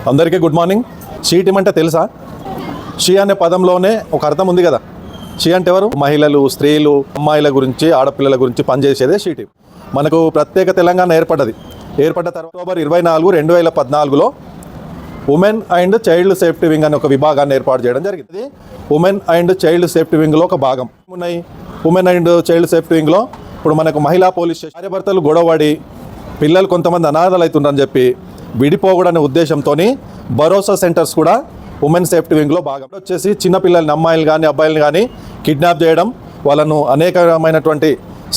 అందరికీ good morning. She team అంటే తెలుసా? షీ అనే పదంలోనే ఒక అర్థం ఉంది కదా. షీ అంటే ఎవరు? మహిళలు, స్త్రీలు, అమ్మాయిల గురించి, ఆడపిల్లల గురించి పనిచేసేదే షీ టీమ్. మనకు ప్రత్యేక తెలంగాణ ఏర్పడ్డ తర్వాత అక్టోబర్ 24, 2014లో women and child safety wing అనే ఒక విభాగాన్ని ఏర్పాటు చేయడం జరిగింది. ఉమెన్ అండ్ చైల్డ్ సేఫ్టీ వింగ్లో ఒక భాగం ఉన్నాయి. ఉమెన్ అండ్ చైల్డ్ సేఫ్టీ వింగ్లో ఇప్పుడు మనకు మహిళా పోలీస్ స్టేషన్, భార్యాభర్తలు గొడవడి పిల్లలు కొంతమంది అనాథలు అవుతుందని చెప్పి విడిపోకూడనే ఉద్దేశంతో భరోసా సెంటర్స్ కూడా ఉమెన్ సేఫ్టీ వింగ్లో భాగం. వచ్చేసి చిన్నపిల్లల్ని, అమ్మాయిలు కానీ అబ్బాయిలు కానీ కిడ్నాప్ చేయడం, వాళ్ళను అనేకమైనటువంటి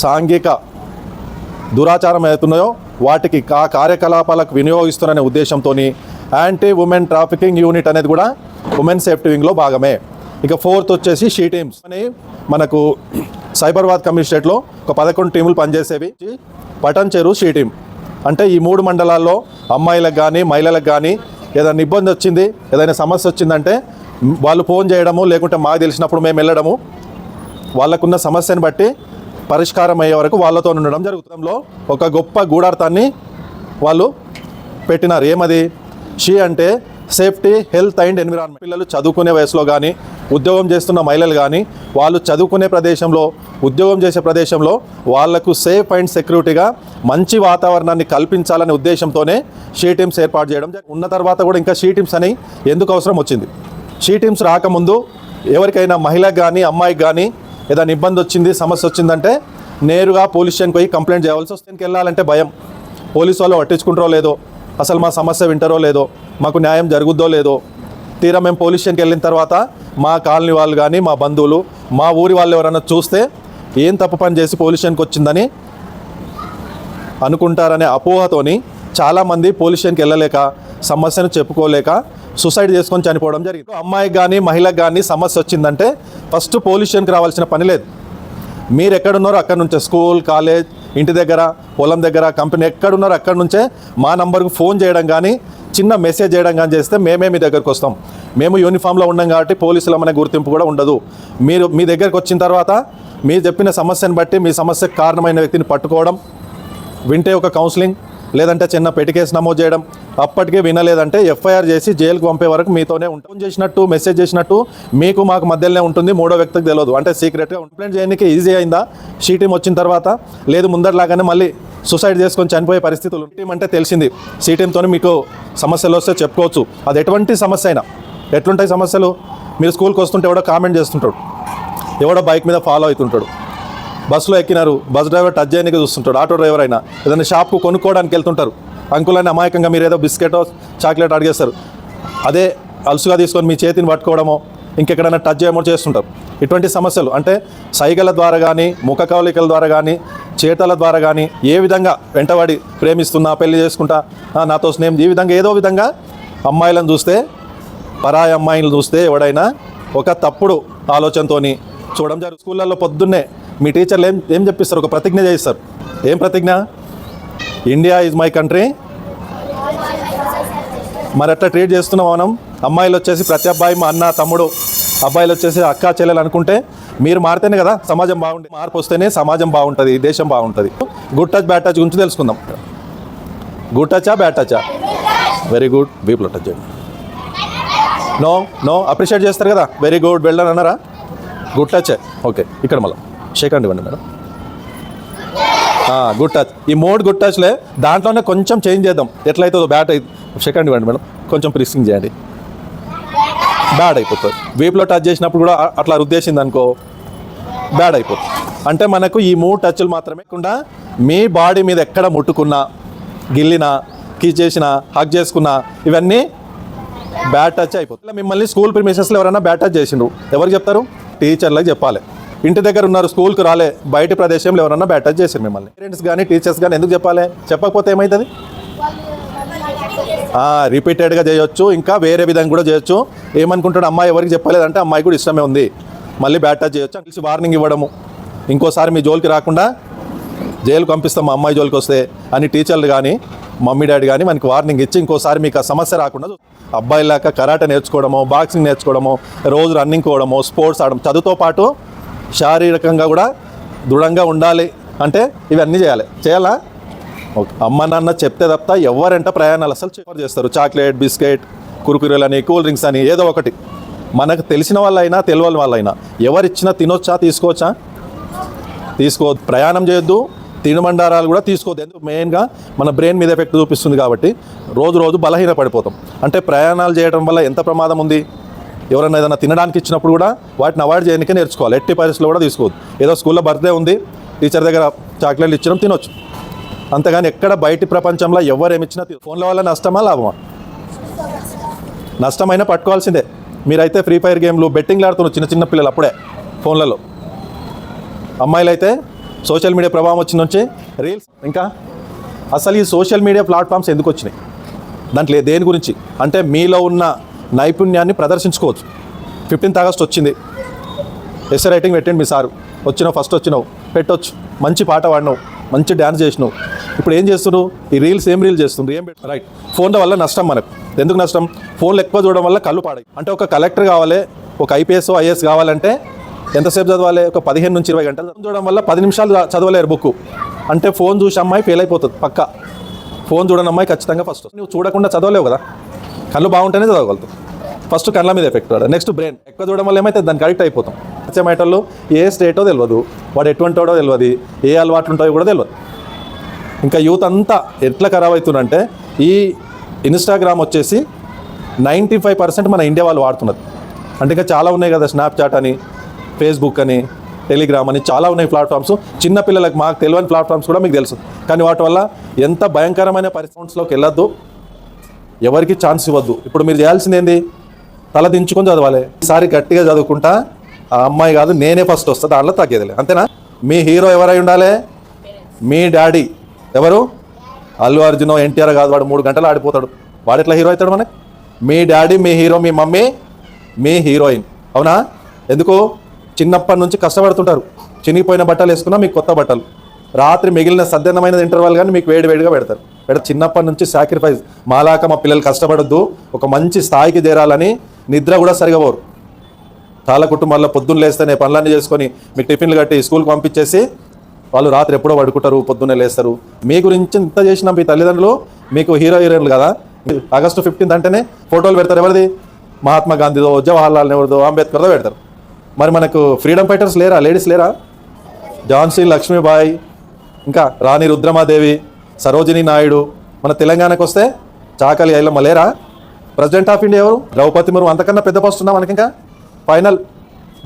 సాంఘిక దురాచారం అవుతున్నాయో వాటికి కార్యకలాపాలకు వినియోగిస్తున్నారనే ఉద్దేశంతో యాంటీ ఉమెన్ ట్రాఫికింగ్ యూనిట్ అనేది కూడా ఉమెన్ సేఫ్టీ వింగ్లో భాగమే. ఇక ఫోర్త్ వచ్చేసి షీ టీమ్స్ అని మనకు సైబరాబాద్ కమిషనరేట్లో ఒక 11 టీములు పనిచేసేవి. పటన్ చెరువు షీ టీమ్ అంటే ఈ 3 మండలాల్లో అమ్మాయిలకు కానీ మహిళలకు కానీ ఏదైనా ఇబ్బంది వచ్చింది, ఏదైనా సమస్య వచ్చిందంటే వాళ్ళు ఫోన్ చేయడము, లేకుంటే మాకు తెలిసినప్పుడు మేము వెళ్ళడము, వాళ్ళకున్న సమస్యను బట్టి పరిష్కారం అయ్యే వరకు వాళ్ళతో ఉండడం జరుగుతుందో ఒక గొప్ప గూఢార్థాన్ని వాళ్ళు పెట్టినారు. ఏమది? షీ అంటే సేఫ్టీ, హెల్త్ అండ్ ఎన్విరాన్మెంట్. పిల్లలు చదువుకునే వయసులో కానీ, ఉద్యోగం చేస్తున్న మహిళలు కానీ, వాళ్ళు చదువుకునే ప్రదేశంలో, ఉద్యోగం చేసే ప్రదేశంలో వాళ్లకు సేఫ్ అండ్ సెక్యూరిటీగా మంచి వాతావరణాన్ని కల్పించాలనే ఉద్దేశంతోనే షీ టీమ్స్ ఏర్పాటు చేయడం ఉన్న తర్వాత కూడా ఇంకా షీ టీమ్స్ అని ఎందుకు అవసరం వచ్చింది? షీ టీమ్స్ రాకముందు ఎవరికైనా మహిళకు కానీ అమ్మాయికి కానీ ఏదైనా ఇబ్బంది వచ్చింది, సమస్య వచ్చిందంటే నేరుగా పోలీస్ స్టేషన్కి పోయి కంప్లైంట్ చేయవలసి వస్తుంది. వెళ్ళాలంటే భయం, పోలీసు వాళ్ళు పట్టించుకుంటారో లేదో, అసలు మా సమస్య వింటారో లేదో, మాకు న్యాయం జరుగుద్దో లేదో. తీరా మేము పోలీస్ స్టేషన్కి వెళ్ళిన తర్వాత మా కాలనీ వాళ్ళు కానీ, మా బంధువులు, మా ఊరి వాళ్ళు ఎవరైనా చూస్తే ఏం తప్పు పని చేసి పోలీస్ స్టేషన్కి వచ్చిందని అనుకుంటారనే అపోహతోని చాలామంది పోలీస్ స్టేషన్కి వెళ్ళలేక, సమస్యను చెప్పుకోలేక సూసైడ్ చేసుకొని చనిపోవడం జరిగింది. అమ్మాయికి కానీ మహిళకు కానీ సమస్య వచ్చిందంటే ఫస్ట్ పోలీస్ స్టేషన్కి రావాల్సిన పని లేదు. మీరు ఎక్కడున్నారో అక్కడి నుంచే, స్కూల్, కాలేజ్, ఇంటి దగ్గర, పొలం దగ్గర, కంపెనీ ఎక్కడున్నారో అక్కడి నుంచే మా నంబర్కు ఫోన్ చేయడం కానీ, చిన్న మెసేజ్ చేయడం కానీ చేస్తే మేమే మీ దగ్గరకు వస్తాం. మేము యూనిఫామ్లో ఉన్నాం కాబట్టి పోలీసులు అనే గుర్తింపు కూడా ఉండదు. మీరు మీ దగ్గరకు వచ్చిన తర్వాత మీరు చెప్పిన సమస్యను బట్టి మీ సమస్యకు కారణమైన వ్యక్తిని పట్టుకోవడం, వింటే ఒక కౌన్సిలింగ్, లేదంటే చిన్న పెట్టి కేసు నమోదు చేయడం, అప్పటికే వినలేదంటే ఎఫ్ఐఆర్ చేసి జైలుకు పంపే వరకు మీతోనే ఉంటాం. ఫోన్ చేసినట్టు, మెసేజ్ చేసినట్టు మీకు మాకు మధ్యలోనే ఉంటుంది, మూడో వ్యక్తికి తెలియదు. అంటే సీక్రెట్గా కంప్లైంట్ చేయడానికి ఈజీ అయిందా షీ టీమ్ వచ్చిన తర్వాత? లేదు, ముందరలాగానే మళ్ళీ సూసైడ్ చేసుకొని చనిపోయే పరిస్థితులు. టీమ్ అంటే తెలిసింది, షీ టీమ్తో మీకు సమస్యలు వస్తే చెప్పుకోవచ్చు. అది ఎటువంటి సమస్య అయినా. ఎట్లుంటాయి సమస్యలు? మీరు స్కూల్కి వస్తుంటే ఎవడో కామెంట్ చేస్తుంటాడు, ఎవడో బైక్ మీద ఫాలో అవుతుంటాడు, బస్సులో ఎక్కినారు, బస్ డ్రైవర్ టచ్ చేయడానికి చూస్తుంటాడు, ఆటో డ్రైవర్ అయినా ఏదైనా షాప్కు కొనుక్కోవడానికి వెళ్తుంటారు, అంకులని అమాయకంగా మీరు ఏదో బిస్కెటో చాక్లెట్ అడిగేస్తారు, అదే అలుసుగా తీసుకొని మీ చేతిని పట్టుకోవడమో ఇంకెక్కడైనా టచ్ చేయమో చేస్తుంటారు. ఇటువంటి సమస్యలు అంటే సైగల ద్వారా కానీ, ముఖ కవలికల ద్వారా కానీ, చేతల ద్వారా కానీ ఏ విధంగా వెంటబడి ప్రేమిస్తున్నా, పెళ్లి చేసుకుంటా, నాతో స్నేహం, ఈ విధంగా ఏదో విధంగా అమ్మాయిలను చూస్తే, పరాయి అమ్మాయిలను చూస్తే ఎవడైనా ఒక తప్పుడు ఆలోచనతో చూడడం జరుగుతుంది. స్కూళ్ళల్లో పొద్దున్నే మీ టీచర్లు ఏం చెప్పిస్తారు? ఒక ప్రతిజ్ఞ చేయిస్తారు. ఏం ప్రతిజ్ఞ? India is my country. మరి అట్లా ట్రీట్ చేస్తున్నాం మనం. అమ్మాయిలు వచ్చేసి ప్రతి అబ్బాయి మా అన్న, తమ్ముడు, అబ్బాయిలు వచ్చేసి అక్క, చెల్లెలు అనుకుంటే మీరు మారితేనే కదా సమాజం బాగుంటుంది. మార్పు వస్తేనే సమాజం బాగుంటుంది, దేశం బాగుంటుంది. గుడ్ టచ్, బ్యాడ్ టచ్ గురించి తెలుసుకుందాం. గుడ్ టచా, బ్యాడ్ టచా? Very good. వీపులో టచ్ చేయండి. నో అప్రిషియేట్ చేస్తారు కదా, వెరీ గుడ్, వెల్ డన్ అన్నారా? Good touch. ఓకే, ఇక్కడ మళ్ళీ షేక్ హ్యాండ్ ఇవ్వండి మేడం. Good touch. ఈ 3 గుడ్ టచ్లే, దాంట్లోనే కొంచెం చేంజ్ చేద్దాం. ఎట్లయితుందో బ్యాడ్ అయితే షేక్ హ్యాండ్ ఇవ్వండి మేడం, కొంచెం ప్రిస్కింగ్ చేయండి. బ్యాడ్ అయిపోతుంది. వీపులో టచ్ చేసినప్పుడు కూడా అట్లా రుద్దేసింది అనుకో, బ్యాడ్ అయిపోతుంది. అంటే మనకు ఈ 3 టచ్లు మాత్రమే కాకుండా మీ బాడీ మీద ఎక్కడ ముట్టుకున్నా, గిల్లినా, కిస్ చేసినా, హగ్ చేసుకున్నా ఇవన్నీ బ్యాడ్ టచ్ అయిపోతుంది. మిమ్మల్ని స్కూల్ ప్రిమిసెస్లో ఎవరైనా బ్యాడ్ టచ్ చేసిండ్రు, ఎవరికి చెప్తారు? టీచర్లకు చెప్పాలి. ఇంటి దగ్గర ఉన్నారు, స్కూల్కి రాలే, బయట ప్రదేశంలో ఎవరన్నా బ్యాడ్ టచ్ చేశారు మిమ్మల్ని, పేరెంట్స్ కానీ టీచర్స్ కానీ ఎందుకు చెప్పాలి? చెప్పకపోతే ఏమవుతుంది? రిపీటెడ్గా చేయొచ్చు, ఇంకా వేరే విధంగా కూడా చేయొచ్చు. ఏమనుకుంటాడు, అమ్మాయి ఎవరికి చెప్పలేదంటే అమ్మాయి కూడా ఇష్టమే ఉంది, మళ్ళీ బ్యాడ్ టచ్ చేయొచ్చు. తెలిసి వార్నింగ్ ఇవ్వడము, ఇంకోసారి మీ జోలికి రాకుండా జైలుకి పంపిస్తాం మా అమ్మాయి జోలికి వస్తే అని టీచర్లు కానీ మమ్మీ డాడీ కానీ మనకి వార్నింగ్ ఇచ్చి ఇంకోసారి మీకు ఆ సమస్య రాకుండా. అబ్బాయిలాగా కరాటే నేర్చుకోవడమో, బాక్సింగ్ నేర్చుకోవడమో, రోజు రన్నింగ్ పోవడమో, స్పోర్ట్స్ ఆడడం, చదువుతో పాటు శారీరకంగా కూడా దృఢంగా ఉండాలి అంటే ఇవన్నీ చేయాలా? ఓకే, అమ్మ నాన్న చెప్తే తప్ప ఎవరంట ప్రయాణాలు అసలు చేస్తారు. చాక్లెట్, బిస్కెట్, కురుకురేలు అని, కూల్ డ్రింక్స్ అని, ఏదో ఒకటి. మనకు తెలిసిన వాళ్ళైనా తెలియని వాళ్ళైనా ఎవరిచ్చినా తినొచ్చా, తీసుకోవచ్చా? తీసుకోవద్దు. ప్రయాణం చేయొద్దు, తినుబండారాలు కూడా తీసుకోవద్దు. ఎందుకు? మెయిన్గా మన బ్రెయిన్ మీద ఎఫెక్ట్ చూపిస్తుంది కాబట్టి రోజు రోజు బలహీన పడిపోతాం. అంటే ప్రయాణాలు చేయడం వల్ల ఎంత ప్రమాదం ఉంది. ఎవరైనా ఏదైనా తినడానికి ఇచ్చినప్పుడు కూడా వాటిని అవాయిడ్ చేయడానికే నేర్చుకోవాలి. ఎట్టి పరిస్థితుల్లో కూడా తీసుకోవద్దు. ఏదో స్కూల్లో బర్త్డే ఉంది, టీచర్ దగ్గర చాక్లెట్లు ఇచ్చడం తినొచ్చు, అంతేగాని ఎక్కడ బయటి ప్రపంచంలో ఎవరేమిచ్చినా ఫోన్ల వల్ల నష్టమా లాభమా? నష్టమైనా పట్టుకోవాల్సిందే. మీరైతే ఫ్రీ ఫైర్ గేమ్లు, బెట్టింగ్లు ఆడుతున్నారు చిన్న చిన్న పిల్లలు అప్పుడే ఫోన్లలో. అమ్మాయిలు అయితే సోషల్ మీడియా ప్రభావం వచ్చిన నుంచి రీల్స్. ఇంకా అసలు ఈ సోషల్ మీడియా ప్లాట్ఫామ్స్ ఎందుకు వచ్చినాయి? దాంట్లో దేని గురించి అంటే మీలో ఉన్న నైపుణ్యాన్ని ప్రదర్శించుకోవచ్చు. 15th ఆగస్ట్ వచ్చింది, ఎస్ఏ రైటింగ్ పెట్టండి మీ సారు, వచ్చినావు, ఫస్ట్ వచ్చినావు, పెట్టవచ్చు. మంచి పాట పాడినావు, మంచి డ్యాన్స్ చేసినావు. ఇప్పుడు ఏం చేస్తున్నావు? ఈ రీల్స్ ఏం రీల్ చేస్తుండ్రు? ఏం రైట్. ఫోన్ల వల్ల నష్టం మనకు. ఎందుకు నష్టం? ఫోన్లు ఎక్కువ చూడడం వల్ల కళ్ళు పాడాయి. అంటే ఒక కలెక్టర్ కావాలి, ఒక ఐపీఎస్, ఐఏఎస్ కావాలంటే ఎంతసేపు చదవాలి? ఒక 15 నుంచి 20 గంటలు చూడడం వల్ల 10 నిమిషాలు చదవలేరు బుక్. అంటే ఫోన్ చూసి అమ్మాయి ఫెయిల్ అయిపోతుంది పక్క. ఫోన్ చూడని అమ్మాయి ఖచ్చితంగా ఫస్ట్. నువ్వు చూడకుండా చదవలేవు కదా, కళ్ళు బాగుంటేనే చదవగలుగుతావు. ఫస్ట్ కళ్ళ మీద ఎఫెక్ట్ వాడు, నెక్స్ట్ బ్రెయిన్. ఎక్కువ చూడడం వల్ల ఏమైతే దానికి అడిక్ట్ అయిపోతాం. వచ్చే మ్యాటర్లో ఏ స్టేటో తెలియదు, వాడు ఎటువంటి వాడో తెలియదు, ఏ అలవాట్లు ఉంటాయో కూడా తెలియదు. ఇంకా యూత్ అంతా ఎట్లా ఖరాబ్ అవుతుందంటే ఈ ఇన్స్టాగ్రామ్ వచ్చేసి 95% మన ఇండియా వాళ్ళు వాడుతున్నారు. అంటే ఇంకా చాలా ఉన్నాయి కదా, స్నాప్చాట్ అని, ఫేస్బుక్ అని, టెలిగ్రామ్ అని, చాలా ఉన్నాయి ప్లాట్ఫామ్స్. చిన్నపిల్లలకు మాకు తెలియని ప్లాట్ఫామ్స్ కూడా మీకు తెలుసు. కానీ వాటి వల్ల ఎంత భయంకరమైన పరిస్థితుల్లోకి వెళ్ళొద్దు, ఎవరికి ఛాన్స్ ఇవ్వద్దు. ఇప్పుడు మీరు చేయాల్సింది ఏంది? తల దించుకొని చదవాలి. ఈసారి గట్టిగా చదువుకుంటా ఆ అమ్మాయి కాదు నేనే ఫస్ట్ వస్తా, దాంట్లో తగ్గేదిలే, అంతేనా? మీ హీరో ఎవరై ఉండాలి? మీ డాడీ. ఎవరు? అల్లు అర్జున్, ఎన్టీఆర్ కాదు. వాడు 3 గంటలు ఆడిపోతాడు, వాడు ఎట్లా హీరో అవుతాడు మనకి? మీ డాడీ మీ హీరో, మీ మమ్మీ మీ హీరోయిన్. అవునా? ఎందుకు? చిన్నప్పటి నుంచి కష్టపడుతుంటారు. చినిగిపోయిన బట్టలు వేసుకున్నా మీకు కొత్త బట్టలు, రాత్రి మిగిలిన సద్దన్నమైన ఇంటర్వల్ కానీ మీకు వేడివేడిగా పెడతారు. చిన్నప్పటి నుంచి సాక్రిఫైస్. మాలాక మా పిల్లలు కష్టపడొద్దు, ఒక మంచి స్థాయికి చేరాలని నిద్ర కూడా సరిగా పోరు. చాలా కుటుంబాల్లో పొద్దున్న లేస్తేనే పనులన్నీ చేసుకొని మీకు టిఫిన్లు కట్టి స్కూల్కి పంపించేసి వాళ్ళు రాత్రి ఎప్పుడో పడుకుంటారు, పొద్దున్నే లేస్తారు. మీ గురించి ఇంత చేసిన మీ తల్లిదండ్రులు మీకు హీరో హీరోయిన్లు కదా. ఆగస్టు 15th అంటేనే ఫోటోలు పెడతారు. ఎవరిది? మహాత్మా గాంధీదో, జవహర్లాల్ నెహ్రూదో, అంబేద్కర్దో పెడతారు. మరి మనకు ఫ్రీడమ్ ఫైటర్స్ లేరా? లేడీస్ లేరా? ఝాన్సీ లక్ష్మీబాయి, ఇంకా రాణి రుద్రమాదేవి, సరోజినీ నాయుడు. మన తెలంగాణకు వస్తే చాకలి ఐలమ్మ లేరా? ప్రెసిడెంట్ ఆఫ్ ఇండియా ఎవరు? ద్రౌపది ముర్ము. అంతకన్నా పెద్ద పోస్ట్ ఉందా మనకి? ఇంకా ఫైనల్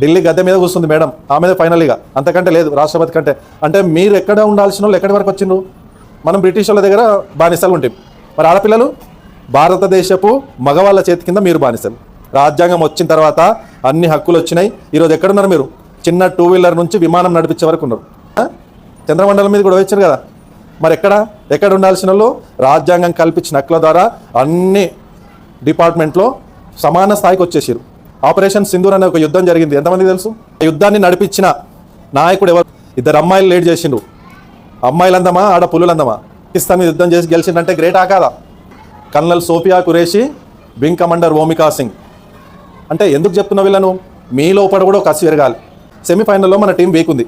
ఢిల్లీ గద్దె మీద కూర్చుంది మేడం, ఆమెదే ఫైనల్. ఇక అంతకంటే లేదు రాష్ట్రపతి కంటే. అంటే మీరు ఎక్కడ ఉండాల్సిన వాళ్ళు ఎక్కడి వరకు వచ్చిండ్రు? మనం బ్రిటిష్ వాళ్ళ దగ్గర బానిసలు ఉంటాం. మరి ఆడపిల్లలు భారతదేశపు మగవాళ్ళ చేతి కింద మీరు బానిసలు. రాజ్యాంగం వచ్చిన తర్వాత అన్ని హక్కులు వచ్చినాయి. ఈరోజు ఎక్కడున్నారు మీరు? చిన్న 2 వీలర్ నుంచి విమానం నడిపించే వరకు ఉన్నారు. చంద్రమండలం మీద కూడా వచ్చారు కదా. మరి ఎక్కడ ఉండాల్సిన వాళ్ళు? రాజ్యాంగం కల్పించిన హక్కుల ద్వారా అన్ని డిపార్ట్మెంట్లో సమాన స్థాయికి వచ్చేసారు. ఆపరేషన్ సింధూర్ అనే ఒక యుద్ధం జరిగింది, ఎంతమందికి తెలుసు? యుద్ధాన్ని నడిపించిన నాయకుడు ఎవరు? 2 అమ్మాయిలు లీడ్ చేసిండ్రు. అమ్మాయిలు అందమా, ఆడ పులులు అందమా? పాకిస్తాన్ మీద యుద్ధం చేసి గెలిచిందంటే గ్రేట్ కాదా? Colonel Sofiya Qureshi, wing commander Vyomika Singh. అంటే ఎందుకు చెప్తున్నా వీళ్ళను? మీ లోపల కూడా ఒక కసి పెరగాలి. సెమీఫైనల్లో మన టీం వీక్ ఉంది,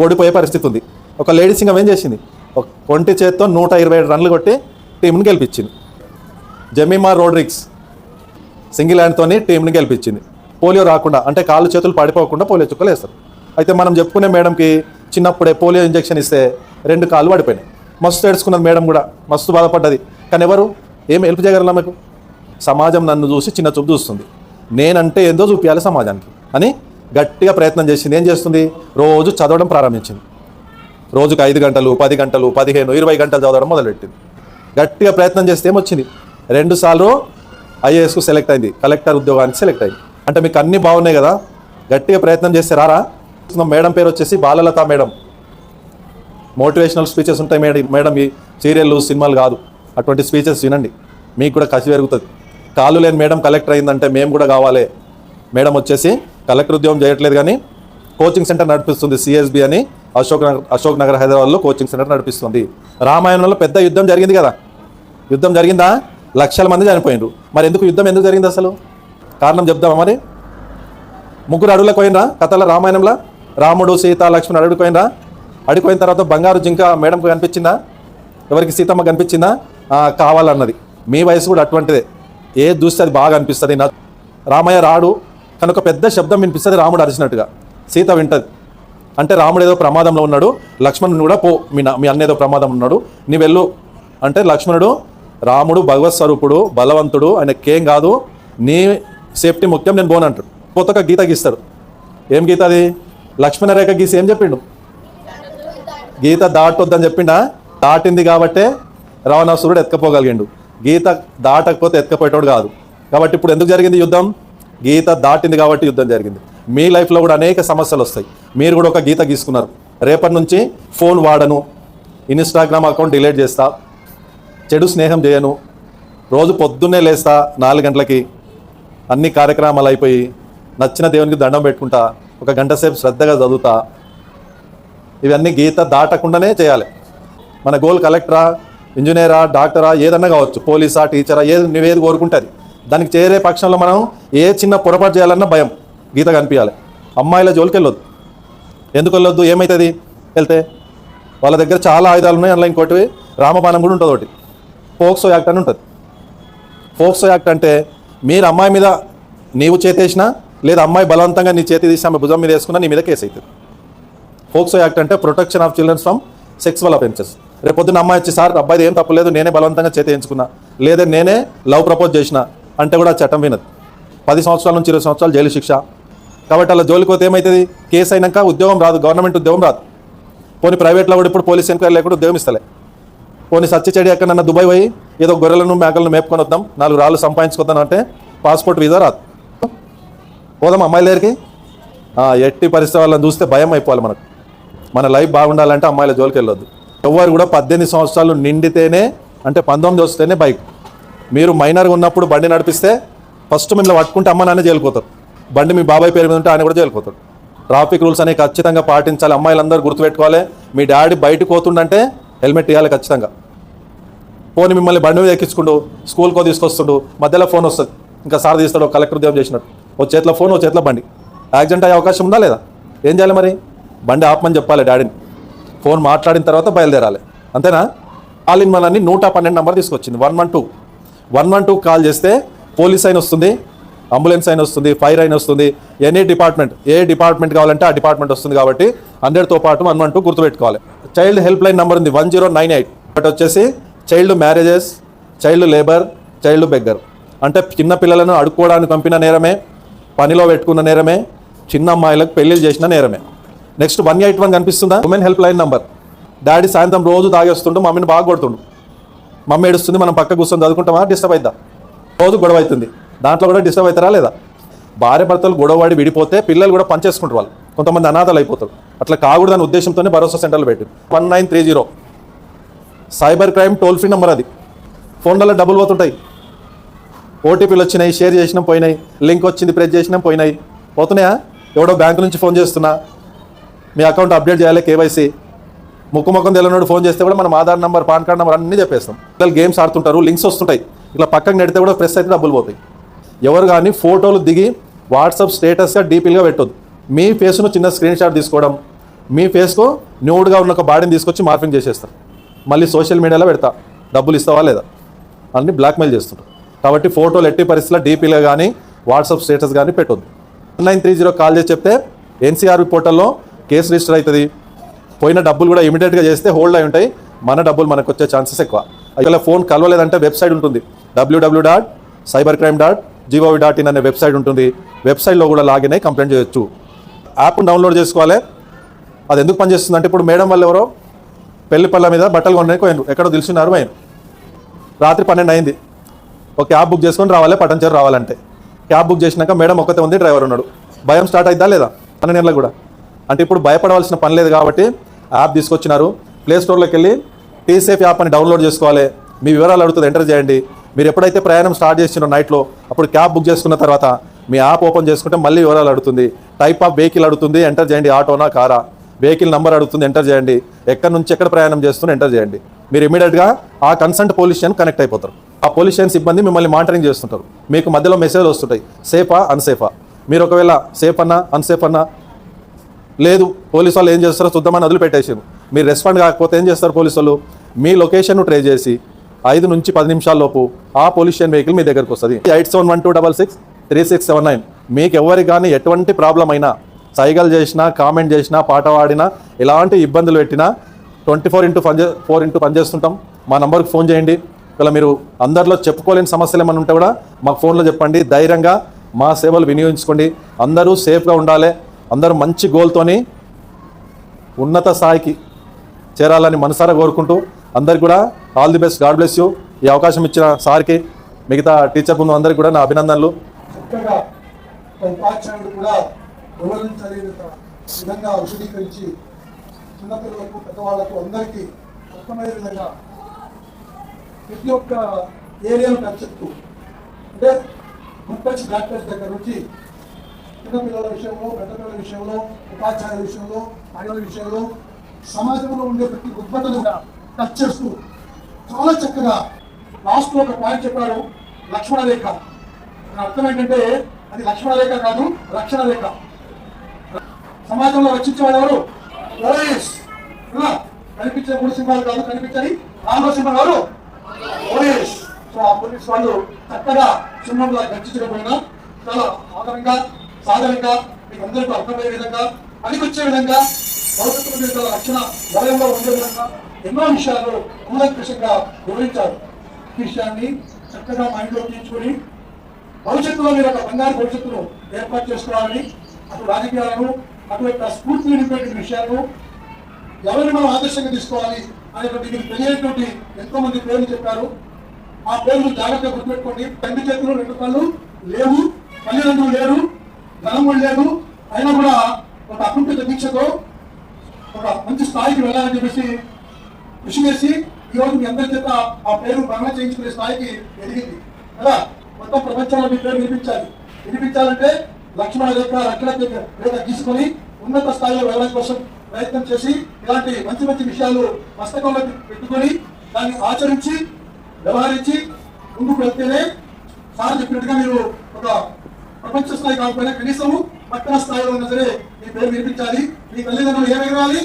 ఓడిపోయే పరిస్థితి ఉంది. ఒక లేడీ సింగం ఏం చేసింది? ఒక కొంటి చేత్తో 127 రన్లు కొట్టి టీంని గెలిపించింది. జెమిమా రోడ్రిగ్స్ సింగిల్ హ్యాండ్తో టీంని గెలిపించింది. పోలియో రాకుండా, అంటే కాళ్ళు చేతులు పడిపోకుండా పోలియో చుక్కలు వేస్తారు. అయితే మనం చెప్పుకునే మేడంకి చిన్నప్పుడే పోలియో ఇంజెక్షన్ ఇస్తే 2 కాళ్ళు పడిపోయినాయి. మస్తు ఏడ్చుకున్నది మేడం కూడా, మస్తు బాధపడ్డది. కానీ ఎవరు ఏం హెల్ప్ చేయగలరా? మీకు సమాజం నన్ను చూసి చిన్న చూపు చూస్తుంది, నేనంటే ఏందో చూపించాలి సమాజానికి అని గట్టిగా ప్రయత్నం చేసింది. ఏం చేస్తుంది? రోజు చదవడం ప్రారంభించింది. రోజుకు 5 గంటలు, 10 గంటలు, 15, 20 గంటలు చదవడం మొదలుపెట్టింది. గట్టిగా ప్రయత్నం చేస్తే ఏమొచ్చింది? 2 సార్లు ఐఏఎస్కు సెలెక్ట్ అయింది, కలెక్టర్ ఉద్యోగానికి సెలెక్ట్ అయింది. అంటే మీకు అన్నీ బాగున్నాయి కదా, గట్టిగా ప్రయత్నం చేస్తే రారా? మేడం పేరు వచ్చేసి బాలలత మేడం. మోటివేషనల్ స్పీచెస్ ఉంటాయి మేడం. ఈ సీరియళ్ళు, సినిమాలు కాదు, అటువంటి స్పీచెస్ వినండి, మీకు కూడా కసి పెరుగుతుంది. కాళ్ళు లేని మేడం కలెక్టర్ అయిందంటే మేము కూడా కావాలి. మేడం వచ్చేసి కలెక్టర్ ఉద్యోగం చేయట్లేదు కానీ కోచింగ్ సెంటర్ నడిపిస్తుంది. సిఎస్బి అని అశోక్ నగర్ హైదరాబాద్లో కోచింగ్ సెంటర్ నడిపిస్తుంది. రామాయణంలో పెద్ద యుద్ధం జరిగింది కదా, యుద్ధం జరిగిందా? లక్షల మంది చనిపోయినారు. మరి యుద్ధం ఎందుకు జరిగింది అసలు? కారణం చెప్దామా? మరి 3 అడవులకు పోయినరా కథల ఎవరికి సీతమ్మ కనిపించిందా కావాలన్నది. మీ వయసు కూడా అటువంటిదే. ఏది చూస్తే అది బాగా అనిపిస్తుంది. రామయ్య రాడు కానీ ఒక పెద్ద శబ్దం వినిపిస్తుంది, రాముడు అరిచినట్టుగా. సీత వింటది. అంటే రాముడు ఏదో ప్రమాదంలో ఉన్నాడు, లక్ష్మణుడు కూడా పో మీ అన్న ఏదో ప్రమాదం ఉన్నాడు, నీ వెళ్ళు అంటే లక్ష్మణుడు, రాముడు భగవత్ స్వరూపుడు, బలవంతుడు, ఆయనకేం కాదు, నీ సేఫ్టీ ముఖ్యం, నేను పోను అంటాడు. పోతే ఒక గీత గీస్తాడు. ఏం గీత అది? లక్ష్మణ రేఖ గీసి ఏం చెప్పిండు? గీత దాటొద్దని చెప్పిండా? దాటింది కాబట్టే రావణాసురుడు ఎత్తుకపోగలిగిండు. గీత దాటకపోతే ఎత్తుకపోయేటోడు కాదు. కాబట్టి ఇప్పుడు ఎందుకు జరిగింది యుద్ధం? గీత దాటింది కాబట్టి యుద్ధం జరిగింది. మీ లైఫ్లో కూడా అనేక సమస్యలు వస్తాయి. మీరు కూడా ఒక గీత గీసుకున్నారు, రేపటి నుంచి ఫోన్ వాడను, ఇన్స్టాగ్రామ్ అకౌంట్ డిలీట్ చేస్తా, చెడు స్నేహం చేయను, రోజు పొద్దున్నే లేస్తా 4 గంటలకి, అన్ని కార్యక్రమాలు అయిపోయి నచ్చిన దేవునికి దండం పెట్టుకుంటా, ఒక గంట సేపు శ్రద్ధగా చదువుతా. ఇవన్నీ గీత దాటకుండానే చేయాలి. మన గోల్ కలెక్టరా, ఇంజనీరా, డాక్టరా, ఏదన్నా కావచ్చు, పోలీసా, టీచరా, నువ్వేది కోరుకుంటుంది దానికి చేరే పక్షంలో మనం ఏ చిన్న పొరపాటు చేయాలన్నా భయం. గీత కనిపించాలి. అమ్మాయిల జోలికి వెళ్ళొద్దు. ఎందుకు వెళ్ళొద్దు? ఏమవుతుంది? వెళ్తే వాళ్ళ దగ్గర చాలా ఆయుధాలు ఉన్నాయి. అందులో ఇంకోటి రామబాణం కూడా ఉంటుంది. ఒకటి పోక్సో యాక్ట్ అని ఉంటుంది. పోక్సో యాక్ట్ అంటే మీరు అమ్మాయి మీద నీవు చేతేసినా, లేదా అమ్మాయి బలవంతంగా నీ చేతి తీసి ఆమె భుజం మీద వేసుకున్నా నీ మీద కేసు అవుతుంది. పోక్సో యాక్ట్ అంటే protection of childrens from sexual offences. రేపు పొద్దున్న అమ్మాయి వచ్చి, సార్ అబ్బాయిది ఏం తప్పులేదు, నేనే బలవంతంగా చేతి ఎంచుకున్నా, లేదా నేనే లవ్ ప్రపోజ్ చేసిన అంటే కూడా చట్టం వినదు. 10 సంవత్సరాల నుంచి 20 సంవత్సరాలు జైలు శిక్ష. కాబట్టి అలా జోలికి పోతే ఏమవుతుంది? కేసు అయినాక ఉద్యోగం రాదు, గవర్నమెంట్ ఉద్యోగం రాదు. పోనీ ప్రైవేట్లో కూడా ఇప్పుడు పోలీస్ ఎంక్వైరీ లేకుండా ఉద్యోగం ఇస్తలే. పోనీ సచ్చి చెడి ఎక్కడన్నా దుబాయ్ పోయి ఏదో గొర్రెలను మేకలను మేపుకొని వద్దాం, 4 రాళ్ళు సంపాదించుకొద్దాం అంటే పాస్పోర్ట్ వీజా రాదు. పోదాం అమ్మాయిల దగ్గరికి. ఎట్టి పరిస్థితి వాళ్ళని చూస్తే భయం అయిపోవాలి మనకు. మన లైఫ్ బాగుండాలంటే అమ్మాయిల జోలికి వెళ్ళొద్దు. ఎవరు కూడా 18 సంవత్సరాలు నిండితేనే, అంటే 19 వస్తేనే బైక్. మీరు మైనర్గా ఉన్నప్పుడు బండి నడిపిస్తే ఫస్ట్ మిమ్మల్ని పట్టుకుంటే అమ్మ నాన్న జైలుకోతారు. బండి మీ బాబాయ్ పేరు మీద ఉంటే ఆయన కూడా జైలుకోతాడు. ట్రాఫిక్ రూల్స్ అనేవి ఖచ్చితంగా పాటించాలి. అమ్మాయిలందరూ గుర్తుపెట్టుకోవాలి. మీ డాడీ బయటకు పోతుండంటే హెల్మెట్ ఇవ్వాలి ఖచ్చితంగా. పోనీ మిమ్మల్ని బండి మీద ఎక్కించుకుంటూ స్కూల్కో తీసుకొస్తుండు, మధ్యలో ఫోన్ వస్తుంది, ఇంకా సార్ తీస్తాడు కలెక్టర్ ఉద్యోగం చేసినట్టు, ఓ చేతిలో ఫోన్, ఓ చేతిలో బండి. యాక్సిడెంట్ అయ్యే అవకాశం ఉందా లేదా? ఏం చేయాలి మరి? బండి ఆపమని చెప్పాలి డాడీని. ఫోన్ మాట్లాడిన తర్వాత బయలుదేరాలి. అంతేనా? ఆల్ ఇన్ వన్ అని 112 నెంబర్ తీసుకొచ్చింది. 112 కాల్ చేస్తే పోలీస్ అయిన వస్తుంది, అంబులెన్స్ అయిన వస్తుంది, ఫైర్ అయిన వస్తుంది, ఎనీ డిపార్ట్మెంట్, ఏ డిపార్ట్మెంట్ కావాలంటే ఆ డిపార్ట్మెంట్ వస్తుంది. కాబట్టి 100తో పాటు 112 గుర్తుపెట్టుకోవాలి. చైల్డ్ హెల్ప్ లైన్ నెంబర్ ఉంది 1098. బట్ వచ్చేసి child marriages, child labour, child beggar. అంటే చిన్న పిల్లలను అడుక్కోవడానికి పంపిన నేరమే, పనిలో పెట్టుకున్న నేరమే, చిన్న అమ్మాయిలకు పెళ్లిళ్ళు చేసిన నేరమే. నెక్స్ట్ 181 కనిపిస్తుందా? Women help line number. Daddy సాయంత్రం రోజు తాగేస్తుండు, మమ్మీని బాగా కొడుతుండు, మమ్మీ ఏడుస్తుంది, మనం పక్క కూర్చొని చదువుకుంటామా? డిస్టర్బ్ అవుతా? రోజు గొడవ అవుతుంది, దాంట్లో కూడా డిస్టర్బ్ అవుతారా లేదా? భార్య భర్తలు గొడవడి విడిపోతే పిల్లలు కూడా పనిచేసుకుంటారు. వాళ్ళు కొంతమంది అనాథలు అయిపోతారు. అట్లా కాకూడదని ఉద్దేశంతోనే భరోసా సెంటర్లు పెట్టింది. 1930 cyber crime toll free number. అది ఫోన్లలో డబ్బులు పోతుంటాయి. ఓటీపీలు వచ్చినాయి, షేర్ చేసినాం పోయినాయి, లింక్ వచ్చింది ప్రెస్ చేసినాం పోయినాయి. పోతున్నాయా? ఎవడో బ్యాంకు నుంచి ఫోన్ చేస్తున్నా, మీ అకౌంట్ అప్డేట్ చేయాలి, కేవైసీ, ముఖం తెలియనోడు ఫోన్ చేస్తే కూడా మనం Aadhaar number, pan card number అన్నీ చెప్పేస్తాం. పిల్లలు గేమ్స్ ఆడుతుంటారు, లింక్స్ వస్తుంటాయి, ఇట్లా పక్కకు నెడితే కూడా ప్రెస్ అయితే డబ్బులు పోతాయి. ఎవరు కానీ ఫోటోలు దిగి వాట్సాప్ స్టేటస్గా డీపీలుగా పెట్టొద్దు. మీ ఫేస్ను చిన్న స్క్రీన్ షాట్ తీసుకోవడం, మీ ఫేస్కు న్యూడ్గా ఉన్న ఒక బాడీని తీసుకొచ్చి మార్ఫింగ్ చేసేస్తారు. మళ్ళీ సోషల్ మీడియాలో పెడతా, డబ్బులు ఇస్తావా లేదా అన్ని బ్లాక్మెయిల్ చేస్తుంటారు. కాబట్టి ఫోటోలు ఎట్టి పరిస్థితుల్లో డీపీలుగా కానీ వాట్సాప్ స్టేటస్ కానీ పెట్టొద్దు. 1930 కాల్ చేసి చెప్తే ఎన్సీఆర్బీ పోర్టల్లో కేసు రిజిస్టర్ అవుతుంది. పోయిన డబ్బులు కూడా ఇమీడియట్గా చేస్తే హోల్డ్ అయి ఉంటాయి. మన డబ్బులు మనకు వచ్చే ఛాన్సెస్ ఎక్కువ. అయితే ఫోన్ కలవలేదంటే వెబ్సైట్ ఉంటుంది, www.cybercrime.gov.in అనే వెబ్సైట్ ఉంటుంది. వెబ్సైట్లో కూడా లాగిన్ అయ్యి కంప్లైంట్ చేయొచ్చు. యాప్ డౌన్లోడ్ చేసుకోవాలి. అది ఎందుకు పనిచేస్తుంది అంటే, ఇప్పుడు మేడం వాళ్ళు ఎవరో పెళ్లి పళ్ళ మీద బట్టలు కొనడానికి పోయినారు, ఎక్కడో తెలుసున్నారు, పోయిన రాత్రి 12 అయింది. ఒక క్యాబ్ బుక్ చేసుకొని రావాలి, పట్టణచేరు రావాలంటే. క్యాబ్ బుక్ చేసినాక మేడం ఒక్కతే ఉంది, డ్రైవర్ ఉన్నాడు. భయం స్టార్ట్ అవుతుందా లేదా? 12 గంటలకు కూడా. అంటే ఇప్పుడు భయపడవలసిన పని లేదు కాబట్టి యాప్ తీసుకొచ్చినారు. ప్లే స్టోర్లోకి వెళ్ళి టీసేఫ్ యాప్ అని డౌన్లోడ్ చేసుకోవాలి. మీ వివరాలు అడుగుతుంది, ఎంటర్ చేయండి. మీరు ఎప్పుడైతే ప్రయాణం స్టార్ట్ చేసినారో నైట్లో, అప్పుడు క్యాబ్ బుక్ చేసుకున్న తర్వాత మీ యాప్ ఓపెన్ చేసుకుంటే మళ్ళీ వివరాలు అడుగుతుంది. టైప్ ఆఫ్ వెహికల్ అడుగుతుంది, ఎంటర్ చేయండి. ఆటోనా, కారా, వెహికల్ నెంబర్ అడుగుతుంది, ఎంటర్ చేయండి. ఎక్కడి నుంచి ఎక్కడ ప్రయాణం చేస్తున్నా ఎంటర్ చేయండి. మీరు ఇమీడియట్గా ఆ కన్సల్ట్ పోలీస్ స్టేషన్ కనెక్ట్ అయిపోతారు. ఆ పోలీస్ స్టేషన్ సిబ్బంది మిమ్మల్ని మానిటరింగ్ చేస్తుంటారు. మీకు మధ్యలో మెసేజ్లు వస్తుంటాయి, సేఫా అన్సేఫా. మీరు ఒకవేళ సేఫ్ అన్నా అన్సేఫ్ అన్నా లేదు, పోలీసు వాళ్ళు ఏం చేస్తారో చూద్దామని వదిలిపెట్టేసారు. మీరు రెస్పాండ్ కాకపోతే ఏం చేస్తారు పోలీసు వాళ్ళు? మీ లొకేషన్ ట్రేస్ చేసి 5 నుంచి 10 నిమిషాల లోపు ఆ పోలీస్ స్టేషన్ వెహికల్ మీ దగ్గరకు వస్తుంది. 8712663679. మీకు ఎవరికి కానీ ఎటువంటి ప్రాబ్లం అయినా, సైగలు చేసినా, కామెంట్ చేసినా, పాట పాడినా, ఎలాంటి ఇబ్బందులు పెట్టినా 24/4 పనిచేస్తుంటాం. మా నంబర్కి ఫోన్ చేయండి. ఇలా మీరు అందరిలో చెప్పుకోలేని సమస్యలు ఏమైనా ఉంటే కూడా మాకు ఫోన్లో చెప్పండి. ధైర్యంగా మా సేవలు వినియోగించుకోండి. అందరూ సేఫ్గా ఉండాలి. అందరూ మంచి గోల్తోని ఉన్నత స్థాయికి చేరాలని మనసారా కోరుకుంటూ అందరికి కూడా all the best. God bless you. ఈ అవకాశం ఇచ్చిన సార్కి, మిగతా టీచర్ బృందం అందరికీ కూడా నా అభినందనలు. చక్కగా ఉపాధ్యాయుడు కూడా వివరించలేని విధంగా విశదీకరించి చిన్నపిల్లలకు, పెద్దవాళ్లకు అందరికీ అర్థమయ్యే విధంగా ప్రతి ఒక్క ఏరియాను నచ్చుతూ, అంటే ముప్పై డాక్టర్స్ దగ్గర నుంచి చిన్నపిల్లల విషయంలో, పెద్దపిల్లల విషయంలో, ఉపాధ్యాయుల విషయంలో, మహిళల విషయంలో, సమాజంలో ఉండే ప్రతి రుగ్మతను టచ్ చేస్తూ చాలా చక్కగా లాస్ట్లో ఒక పాయింట్ చెప్పారు, లక్ష్మణ రేఖ. దాని అర్థం ఏంటంటే అది లక్ష్మణ రేఖ కాదు, రక్షణ రేఖ. సమాజంలో రక్షించేవాడు ఎవరు? పోలీస్. కనిపించే 3 సింహాలు కాదు, కనిపించని 4వ సింహం ఎవరు? పోలీస్. సో ఆ పోలీస్ వాళ్ళు చక్కగా సింహంలా గర్జించకపోయినా చాలా ఆదరంగా, సాధారణంగా మీకు అందరికీ అర్థమయ్యే విధంగా, పనికొచ్చే విధంగా, భవిష్యత్తు మీద రక్షణ వలయంలో ఉండే విధంగా ఎన్నో విషయాలు కూలంకషంగా వివరించారు. ఈ విషయాన్ని చక్కగా మైండ్లో తీర్చుకొని భవిష్యత్తులో మీరు ఒక బంగారు భవిష్యత్తును ఏర్పాటు చేసుకోవాలని, అటు రాజకీయాలను, అటువంటి స్ఫూర్తి నింపేటువంటి విషయాలను ఎవరిని మనం ఆదర్శంగా తీసుకోవాలి అనేటువంటి మీకు తెలియనటువంటి ఎంతో మంది పేర్లు చెప్పారు. ఆ పేర్లు జాగ్రత్తగా గుర్తుపెట్టుకోండి. 2 చేతులు 2 కళ్ళు లేవు, తల్లిదండ్రులు లేరు, ధనము లేదు, అయినా కూడా ఒక అకుంఠిత దీక్షతో ఒక మంచి స్థాయికి వెళ్ళాలని చెప్పేసి కృషి చేసి ఈరోజు మీ అందరి చేత ఆ పేరు భ్రమణ చేయించుకునే స్థాయికి ఎదిగింది కదా. మొత్తం ప్రపంచంలో మీ పేరు వినిపించాలంటే లక్ష్మణ రేఖ, రక్షణ రేఖ తీసుకొని ఉన్నత స్థాయిలో వెళ్ళడం కోసం ప్రయత్నం చేసి ఇలాంటి మంచి మంచి విషయాలు మస్తకంలో పెట్టుకొని దాన్ని ఆచరించి వ్యవహరించి ముందుకు వెళ్తేనే సార్ చెప్పినట్టుగా మీరు ఒక ప్రపంచ స్థాయి కాకపోయినా కనీసం పట్టణ స్థాయిలో ఉన్నా సరే మీ పేరు వినిపించాలి. మీ తల్లిదండ్రులు ఏం ఎగరాలి?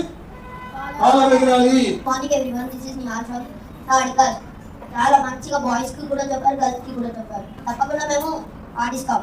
చాలా ఎగరాలి. చాలా మంచిగా బాయ్స్ కి కూడా చెప్పారు, గర్ల్స్ కి కూడా చెప్పారు. తప్పకుండా మేము పాటిస్తాం.